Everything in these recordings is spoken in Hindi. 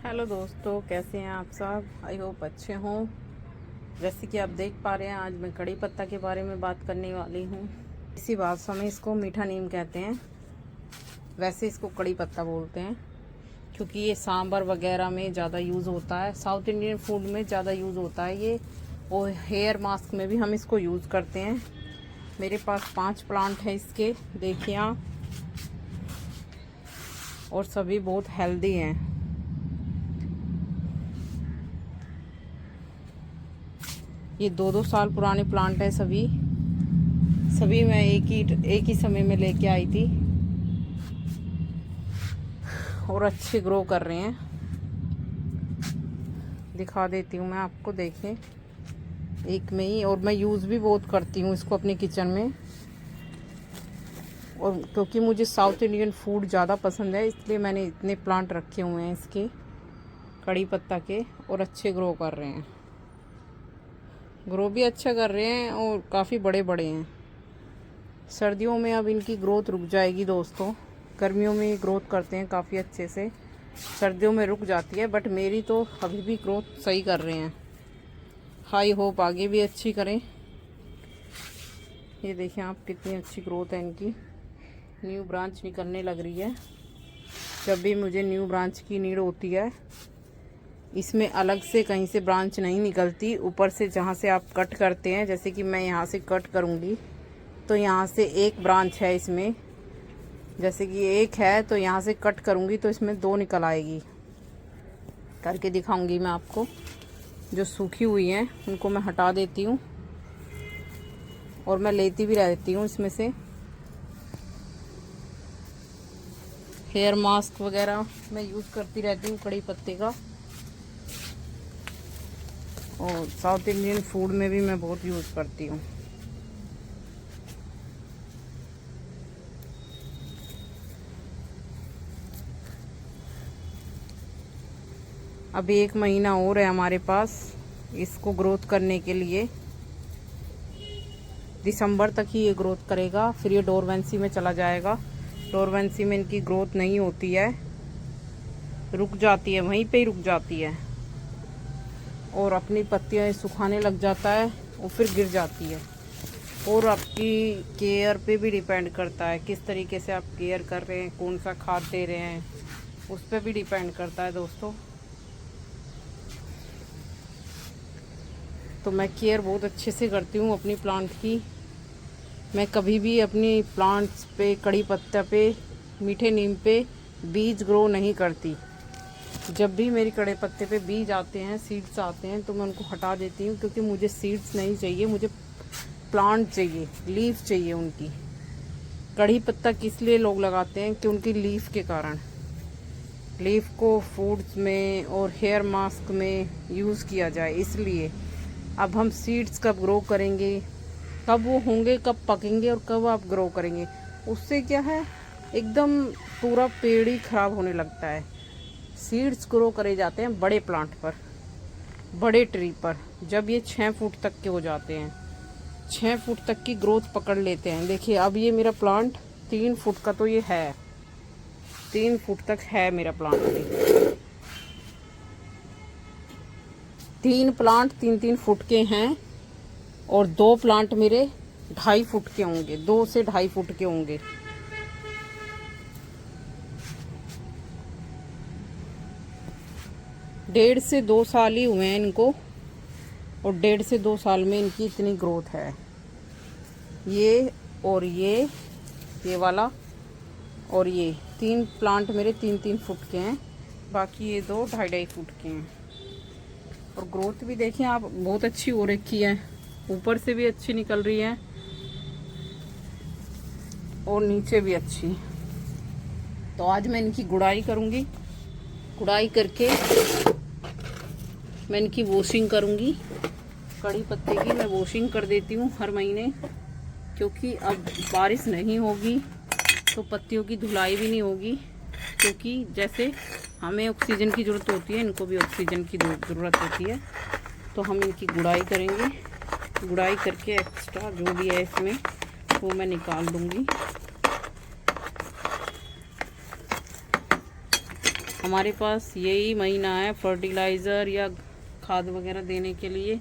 हेलो दोस्तों, कैसे हैं आप सब। आई होप अच्छे हों। जैसे कि आप देख पा रहे हैं, आज मैं कड़ी पत्ता के बारे में बात करने वाली हूँ। इसी भाषा में इसको मीठा नीम कहते हैं, वैसे इसको कड़ी पत्ता बोलते हैं क्योंकि ये सांभर वगैरह में ज़्यादा यूज़ होता है। साउथ इंडियन फूड में ज़्यादा यूज़ होता है ये, और हेयर मास्क में भी हम इसको यूज़ करते हैं। मेरे पास 5 प्लांट है इसके, देखिए आप, और सभी बहुत हेल्दी हैं। ये 2-2 साल पुराने प्लांट है सभी मैं एक ही समय में लेके आई थी और अच्छे ग्रो कर रहे हैं। दिखा देती हूँ मैं आपको, देखें, एक में ही। और मैं यूज़ भी बहुत करती हूँ इसको अपने किचन में, और क्योंकि मुझे साउथ इंडियन फूड ज़्यादा पसंद है, इसलिए मैंने इतने प्लांट रखे हुए हैं इसके कड़ी पत्ता के, और अच्छे ग्रो कर रहे हैं। ग्रो भी अच्छा कर रहे हैं और काफ़ी बड़े बड़े हैं। सर्दियों में अब इनकी ग्रोथ रुक जाएगी दोस्तों। गर्मियों में ये ग्रोथ करते हैं काफ़ी अच्छे से, सर्दियों में रुक जाती है, बट मेरी तो अभी भी ग्रोथ सही कर रहे हैं। हाई होप आगे भी अच्छी करें। ये देखिए आप, कितनी अच्छी ग्रोथ है इनकी। न्यू ब्रांच निकलने लग रही है। जब भी मुझे न्यू ब्रांच की नीड होती है, इसमें अलग से कहीं से ब्रांच नहीं निकलती, ऊपर से जहाँ से आप कट करते हैं, जैसे कि मैं यहाँ से कट करूँगी तो यहाँ से एक ब्रांच है इसमें, जैसे कि एक है तो यहाँ से कट करूँगी तो इसमें 2 निकल आएगी। करके दिखाऊंगी मैं आपको। जो सूखी हुई हैं उनको मैं हटा देती हूँ, और मैं लेती भी रहती हूँ इसमें से। हेयर मास्क वगैरह मैं यूज़ करती रहती हूँ कड़ी पत्ते का, और साउथ इंडियन फूड में भी मैं बहुत यूज़ करती हूँ। अभी 1 महीना और है हमारे पास इसको ग्रोथ करने के लिए। दिसंबर तक ही ये ग्रोथ करेगा, फिर ये डोरवेंसी में चला जाएगा। डोरवेंसी में इनकी ग्रोथ नहीं होती है, रुक जाती है, वहीं पे ही रुक जाती है, और अपनी पत्तियां सुखाने लग जाता है और फिर गिर जाती है। और आपकी केयर पे भी डिपेंड करता है, किस तरीके से आप केयर कर रहे हैं, कौन सा खाद दे रहे हैं, उस पर भी डिपेंड करता है दोस्तों। तो मैं केयर बहुत अच्छे से करती हूँ अपनी प्लांट की। मैं कभी भी अपनी प्लांट्स पे, कड़ी पत्ता पे, मीठे नीम पे बीज ग्रो नहीं करती। जब भी मेरी कड़ी पत्ते पे बीज आते हैं, सीड्स आते हैं, तो मैं उनको हटा देती हूँ, क्योंकि मुझे सीड्स नहीं चाहिए, मुझे प्लांट चाहिए, लीफ चाहिए उनकी। कड़ी पत्ता किस लिए लोग लगाते हैं कि उनकी लीफ के कारण। लीफ को फूड्स में और हेयर मास्क में यूज़ किया जाए, इसलिए। अब हम सीड्स कब ग्रो करेंगे, कब वो होंगे, कब पकेंगे, और कब आप ग्रो करेंगे, उससे क्या है, एकदम पूरा पेड़ ही खराब होने लगता है। सीड्स ग्रो करे जाते हैं बड़े प्लांट पर, बड़े ट्री पर, जब ये 6 फुट तक के हो जाते हैं, 6 फुट तक की ग्रोथ पकड़ लेते हैं। देखिए अब ये मेरा प्लांट 3 फुट का तो ये है, 3 फुट तक है मेरा प्लांट भी। 3 प्लांट 3-3 फुट के हैं, और 2 प्लांट मेरे 2.5 फुट के होंगे, 2 से 2.5 फुट के होंगे। डेढ़ से 2 साल ही हुए हैं इनको, और 1.5 से 2 साल में इनकी इतनी ग्रोथ है। ये और ये वाला और ये 3 प्लांट मेरे 3-3 फुट के हैं, बाकी ये 2 2.5 फुट के हैं। और ग्रोथ भी देखें आप, बहुत अच्छी हो रखी है, ऊपर से भी अच्छी निकल रही है और नीचे भी अच्छी। तो आज मैं इनकी गुड़ाई करूँगी, गुड़ाई करके मैं इनकी वॉशिंग करूँगी। कड़ी पत्ते की मैं वॉशिंग कर देती हूँ हर महीने, क्योंकि अब बारिश नहीं होगी तो पत्तियों की धुलाई भी नहीं होगी, क्योंकि जैसे हमें ऑक्सीजन की ज़रूरत होती है, इनको भी ऑक्सीजन की ज़रूरत होती है। तो हम इनकी गुड़ाई करेंगे, गुड़ाई करके एक्स्ट्रा जो भी है इसमें वो मैं निकाल दूँगी। हमारे पास यही महीना है फर्टिलाइज़र या खाद वगैरह देने के लिए।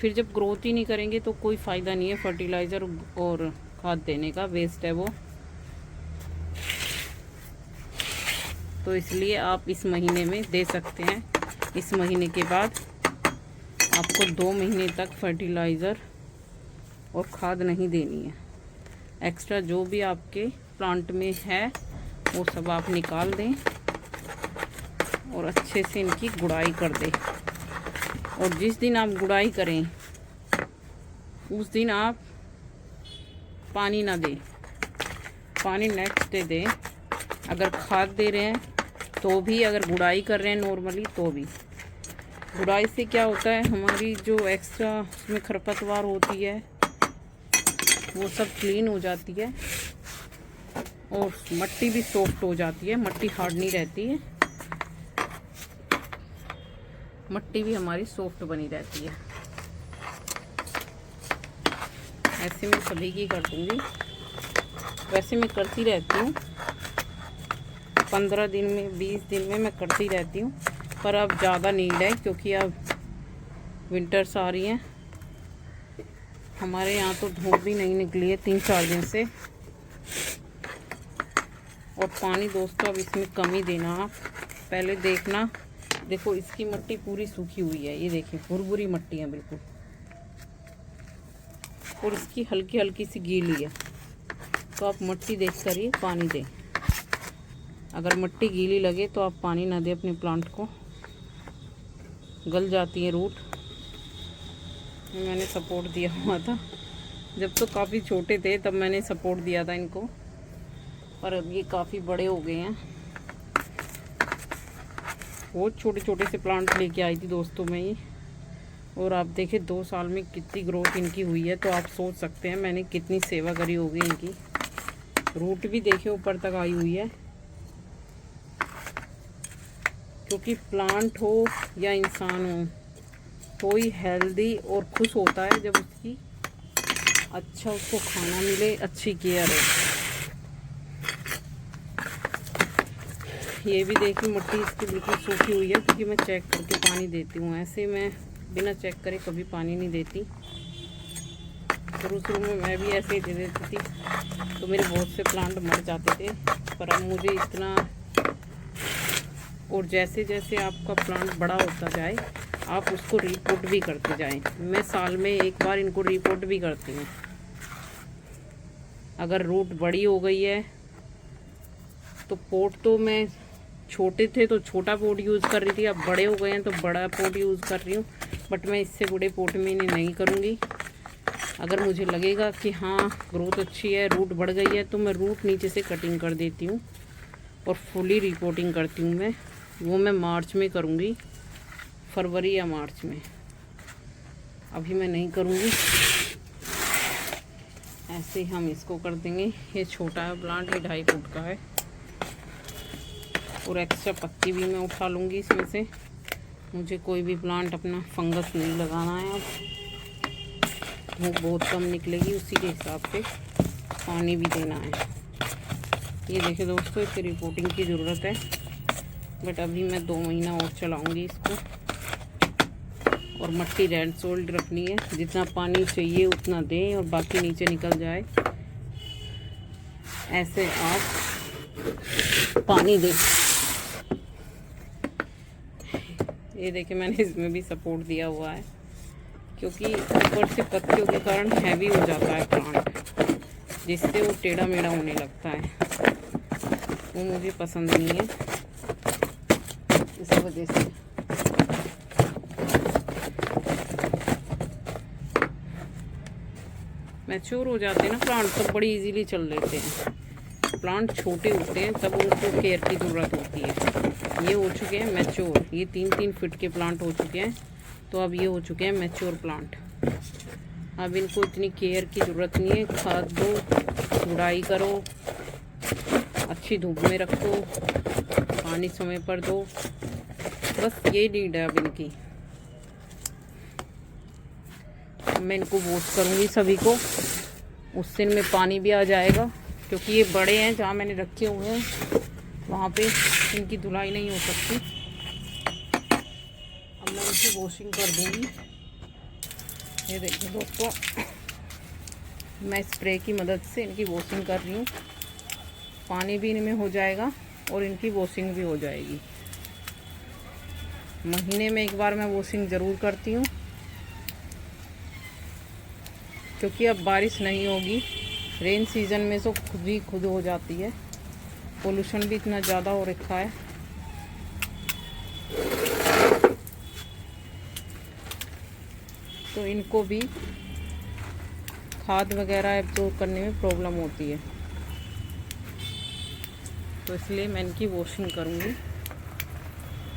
फिर जब ग्रोथ ही नहीं करेंगे तो कोई फ़ायदा नहीं है फर्टिलाइज़र और खाद देने का, वेस्ट है वो। तो इसलिए आप इस महीने में दे सकते हैं। इस महीने के बाद आपको 2 महीने तक फर्टिलाइज़र और खाद नहीं देनी है। एक्स्ट्रा जो भी आपके प्लांट में है वो सब आप निकाल दें और अच्छे से इनकी गुड़ाई कर दें। और जिस दिन आप गुड़ाई करें उस दिन आप पानी ना दें, पानी नेक्स्ट डे दें। अगर खाद दे रहे हैं तो भी, अगर गुड़ाई कर रहे हैं नॉर्मली तो भी। गुड़ाई से क्या होता है, हमारी जो एक्स्ट्रा उसमें खरपतवार होती है वो सब क्लीन हो जाती है और मिट्टी भी सॉफ्ट हो जाती है, मिट्टी हार्ड नहीं रहती है, मिट्टी भी हमारी सॉफ्ट बनी रहती है। ऐसे मैं सभी की कर दूँगी। वैसे मैं करती रहती हूँ, 15 दिन में 20 दिन में मैं करती रहती हूँ, पर अब ज़्यादा नीड है क्योंकि अब विंटर्स आ रही हैं। हमारे यहाँ तो धूप भी नहीं निकली है 3-4 दिन से। और पानी दोस्तों अब इसमें कम ही देना आप। पहले देखना, देखो इसकी मिट्टी पूरी सूखी हुई है, ये देखिए भुरभुरी मिट्टी है बिल्कुल, और इसकी हल्की हल्की सी गीली है। तो आप मिट्टी देख कर ही पानी दें। अगर मिट्टी गीली लगे तो आप पानी ना दें अपने प्लांट को, गल जाती है रूट। मैंने सपोर्ट दिया हुआ था जब तो काफ़ी छोटे थे, तब मैंने सपोर्ट दिया था इनको, पर अब ये काफ़ी बड़े हो गए हैं। बहुत छोटे छोटे से प्लांट लेके आई थी दोस्तों मैं ये, और आप देखें 2 साल में कितनी ग्रोथ इनकी हुई है। तो आप सोच सकते हैं मैंने कितनी सेवा करी होगी इनकी। रूट भी देखे ऊपर तक आई हुई है, क्योंकि प्लांट हो या इंसान हो, कोई हेल्दी और खुश होता है जब उसकी अच्छा उसको खाना मिले, अच्छी केयर हो। ये भी देखिए मिट्टी इसकी बिल्कुल सूखी हुई है, क्योंकि मैं चेक करके पानी देती हूँ। ऐसे मैं बिना चेक करे कभी पानी नहीं देती। शुरू में मैं भी ऐसे ही दे देती थी, तो मेरे बहुत से प्लांट मर जाते थे। पर अब मुझे इतना, और जैसे जैसे आपका प्लांट बड़ा होता जाए आप उसको रिपोर्ट भी करते जाएं। मैं साल में 1 बार इनको रिपोर्ट भी करती हूँ। अगर रूट बड़ी हो गई है तो पोट, तो मैं छोटे थे तो छोटा पोट यूज़ कर रही थी, अब बड़े हो गए हैं तो बड़ा पोट यूज़ कर रही हूँ। बट मैं इससे बड़े पोट में इन्हें नहीं करूँगी। अगर मुझे लगेगा कि हाँ ग्रोथ अच्छी है, रूट बढ़ गई है, तो मैं रूट नीचे से कटिंग कर देती हूँ और फुली रिपोर्टिंग करती हूँ। वो मैं मार्च में करूँगी, फरवरी या मार्च में। अभी मैं नहीं करूँगी। ऐसे हम इसको कर देंगे। ये छोटा है प्लांट, ये 2.5 फुट का है, और एक्स्ट्रा पत्ती भी मैं उठा लूँगी इसमें से। मुझे कोई भी प्लांट अपना फंगस नहीं लगाना है। अब धूप बहुत कम निकलेगी, उसी के हिसाब से पानी भी देना है। ये देखिए दोस्तों, इसकी रिपोर्टिंग की ज़रूरत है, बट अभी मैं 2 महीना और चलाऊँगी इसको। और मिट्टी रेड सोल्ड रखनी है, जितना पानी चाहिए उतना दें और बाकी नीचे निकल जाए। ऐसे आप पानी दें। ये देखिए मैंने इसमें भी सपोर्ट दिया हुआ है, क्योंकि ऊपर से पत्तियों के कारण हैवी हो जाता है प्लांट, जिससे वो टेढ़ा मेढ़ा होने लगता है। वो मुझे पसंद नहीं है, इस वजह से। मैच्योर हो जाते हैं ना प्लांट तब बड़ी इजीली चल लेते हैं। प्लांट छोटे होते हैं तब उनको केयर की ज़रूरत होती है। ये हो चुके हैं मैच्योर, ये 3-3 फीट के प्लांट हो चुके हैं, तो अब ये हो चुके हैं मैच्योर प्लांट। अब इनको इतनी केयर की ज़रूरत नहीं है। खाद दो, गुड़ाई करो, अच्छी धूप में रखो, पानी समय पर दो, बस ये नीड है अब इनकी। मैं इनको वॉश करूँगी सभी को, उससे इनमें पानी भी आ जाएगा, क्योंकि ये बड़े हैं। जहाँ मैंने रखे हुए हैं वहाँ पे इनकी धुलाई नहीं हो सकती। अब मैं इनकी वॉशिंग कर दूंगी। ये देखिए दोस्तों, मैं स्प्रे की मदद से इनकी वॉशिंग कर रही हूँ। पानी भी इनमें हो जाएगा और इनकी वॉशिंग भी हो जाएगी। महीने में एक बार मैं वॉशिंग ज़रूर करती हूँ, क्योंकि अब बारिश नहीं होगी। रेन सीज़न में तो खुद हो जाती है। पोल्यूशन भी इतना ज़्यादा हो रखा है। तो इनको भी खाद वगैरह एब्जॉर्ब करने में प्रॉब्लम होती है, तो इसलिए मैं इनकी वॉशिंग करूँगी।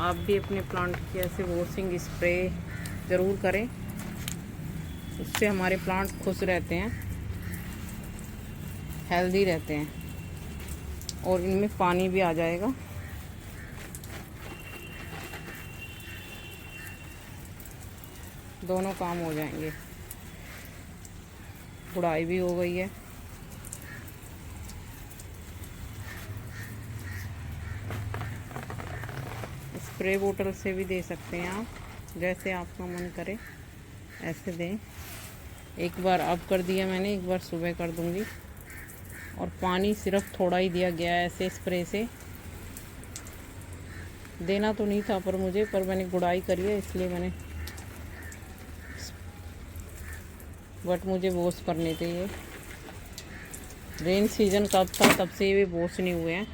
आप भी अपने प्लांट की ऐसे वॉशिंग स्प्रे ज़रूर करें, उससे हमारे प्लांट खुश रहते हैं, हेल्दी रहते हैं और इनमें पानी भी आ जाएगा। दोनों काम हो जाएंगे। गुड़ाई भी हो गई है। स्प्रे बोतल से भी दे सकते हैं आप, जैसे आपका मन करे ऐसे दें। एक बार अब कर दिया मैंने, एक बार सुबह कर दूंगी। और पानी सिर्फ थोड़ा ही दिया गया है, ऐसे स्प्रे से देना तो नहीं था पर मैंने गुड़ाई करी है इसलिए मैंने, बट मुझे वॉश करने थे। ये रेन सीजन कब था तब से ये वॉश नहीं हुए हैं।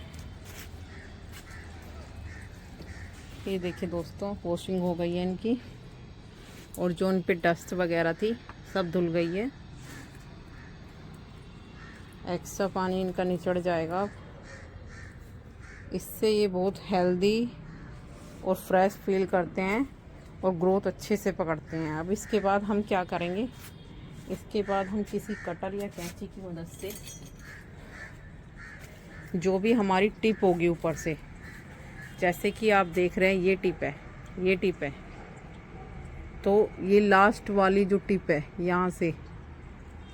ये देखिए दोस्तों, वॉशिंग हो गई है इनकी, और जो इन पे डस्ट वगैरह थी सब धुल गई है। एक्स्ट्रा पानी इनका निचड़ जाएगा अब। इससे ये बहुत हेल्दी और फ्रेश फील करते हैं और ग्रोथ अच्छे से पकड़ते हैं। अब इसके बाद हम क्या करेंगे, इसके बाद हम किसी कटर या कैंची की मदद से जो भी हमारी टिप होगी ऊपर से, जैसे कि आप देख रहे हैं ये टिप है, ये टिप है, तो ये लास्ट वाली जो टिप है यहाँ से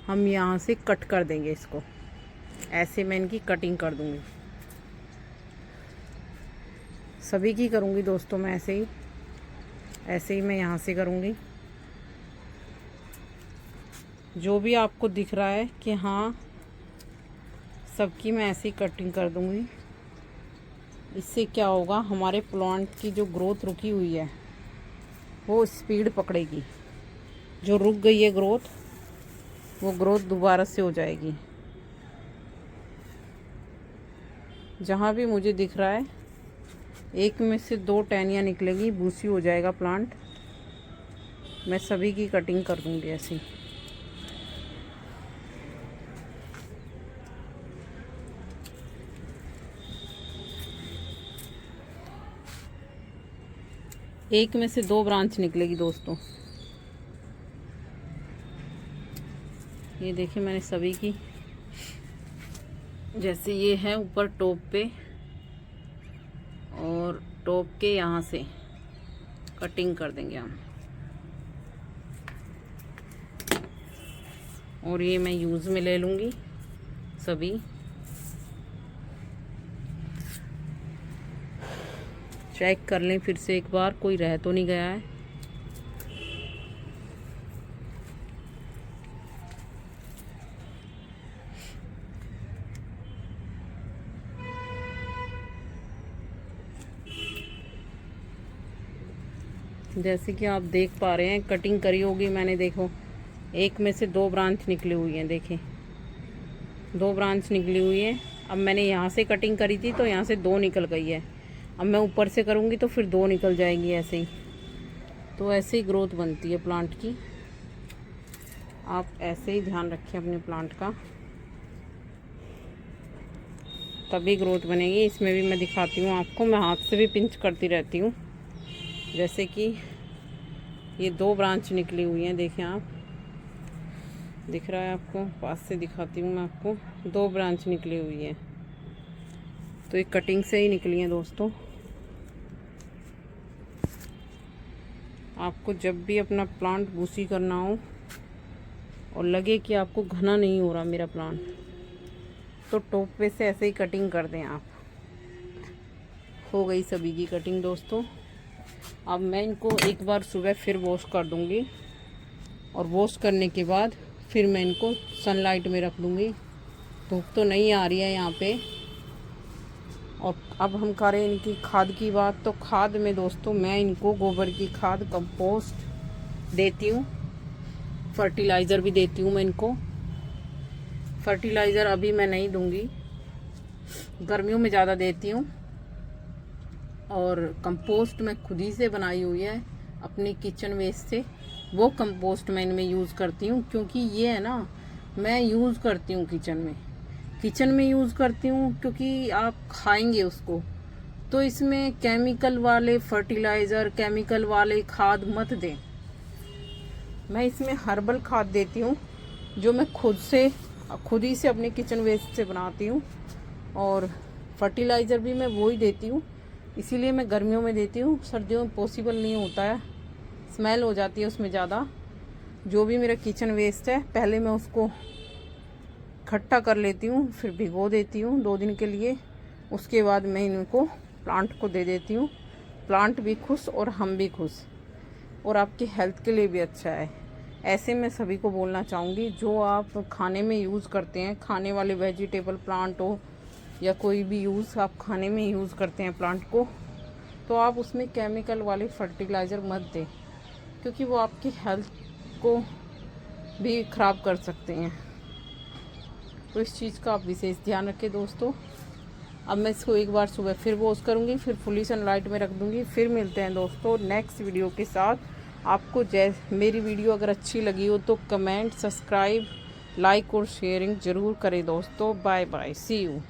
हम यहाँ से कट कर देंगे इसको। ऐसे मैं इनकी कटिंग कर दूंगी। सभी की करूंगी दोस्तों मैं ऐसे ही मैं यहाँ से करूंगी। जो भी आपको दिख रहा है कि हाँ सबकी मैं ऐसे ही कटिंग कर दूंगी। इससे क्या होगा, हमारे प्लांट की जो ग्रोथ रुकी हुई है वो स्पीड पकड़ेगी। जो रुक गई है ग्रोथ, वो ग्रोथ दोबारा से हो जाएगी। जहाँ भी मुझे दिख रहा है एक में से 2 टहनियाँ निकलेगी, बूसी हो जाएगा प्लांट। मैं सभी की कटिंग कर दूंगी ऐसी। एक में से 2 ब्रांच निकलेगी दोस्तों। ये देखिए मैंने सभी की, जैसे ये है ऊपर टॉप पे, और टॉप के यहाँ से कटिंग कर देंगे हम। और ये मैं यूज़ में ले लूँगी सभी। चेक कर लें फिर से एक बार, कोई रह तो नहीं गया है। जैसे कि आप देख पा रहे हैं, कटिंग करी होगी मैंने, देखो एक में से 2 ब्रांच निकली हुई हैं। देखें 2 ब्रांच निकली हुई है। अब मैंने यहाँ से कटिंग करी थी तो यहाँ से 2 निकल गई है। अब मैं ऊपर से करूँगी तो फिर 2 निकल जाएंगी ऐसे ही। तो ऐसे ही ग्रोथ बनती है प्लांट की। आप ऐसे ही ध्यान रखें अपने प्लांट का, तभी ग्रोथ बनेगी। इसमें भी मैं दिखाती हूँ आपको, मैं हाथ से भी पिंच करती रहती हूँ। जैसे कि ये 2 ब्रांच निकली हुई हैं, देखें आप, दिख रहा है आपको, पास से दिखाती हूँ मैं आपको। 2 ब्रांच निकली हुई है, तो ये कटिंग से ही निकली हैं दोस्तों। आपको जब भी अपना प्लांट बूसी करना हो और लगे कि आपको घना नहीं हो रहा मेरा प्लांट, तो टॉप पे से ऐसे ही कटिंग कर दें आप। हो गई सभी की कटिंग दोस्तों। अब मैं इनको एक बार सुबह फिर वॉश कर दूंगी और वॉश करने के बाद फिर मैं इनको सनलाइट में रख दूंगी। धूप तो नहीं आ रही है यहाँ पे। और अब हम करें इनकी खाद की बात। तो खाद में दोस्तों मैं इनको गोबर की खाद, कंपोस्ट देती हूँ, फर्टिलाइज़र भी देती हूँ मैं इनको। फर्टिलाइज़र अभी मैं नहीं दूंगी, गर्मियों में ज़्यादा देती हूँ। और कंपोस्ट मैं खुद ही से बनाई हुई है अपनी किचन वेस्ट से, वो कंपोस्ट मैं इनमें यूज़ करती हूँ। क्योंकि ये है ना, मैं यूज़ करती हूँ किचन में यूज़ करती हूँ, क्योंकि आप खाएंगे उसको तो इसमें केमिकल वाले फर्टिलाइज़र, केमिकल वाले खाद मत दें। मैं इसमें हर्बल खाद देती हूँ जो मैं खुद ही से अपने किचन वेस्ट से बनाती हूँ। और फर्टिलाइज़र भी मैं वो ही देती हूँ, इसीलिए मैं गर्मियों में देती हूँ। सर्दियों में पॉसिबल नहीं होता है, स्मेल हो जाती है उसमें ज़्यादा। जो भी मेरा किचन वेस्ट है पहले मैं उसको इकट्ठा कर लेती हूँ, फिर भिगो देती हूँ 2 दिन के लिए। उसके बाद मैं इनको प्लांट को दे देती हूँ। प्लांट भी खुश और हम भी खुश, और आपकी हेल्थ के लिए भी अच्छा है। ऐसे मैं सभी को बोलना चाहूँगी, जो आप खाने में यूज़ करते हैं, खाने वाले वेजिटेबल प्लांट हो या कोई भी आप खाने में यूज़ करते हैं प्लांट को, तो आप उसमें केमिकल वाले फर्टिलाइज़र मत दें, क्योंकि वो आपकी हेल्थ को भी ख़राब कर सकते हैं। तो इस चीज़ का आप विशेष ध्यान रखें दोस्तों। अब मैं इसको एक बार सुबह फिर वॉश करूँगी, फिर फुली सनलाइट में रख दूँगी। फिर मिलते हैं दोस्तों नेक्स्ट वीडियो के साथ। आपको मेरी वीडियो अगर अच्छी लगी हो तो कमेंट, सब्सक्राइब, लाइक और शेयरिंग ज़रूर करें दोस्तों। Bye bye, see you.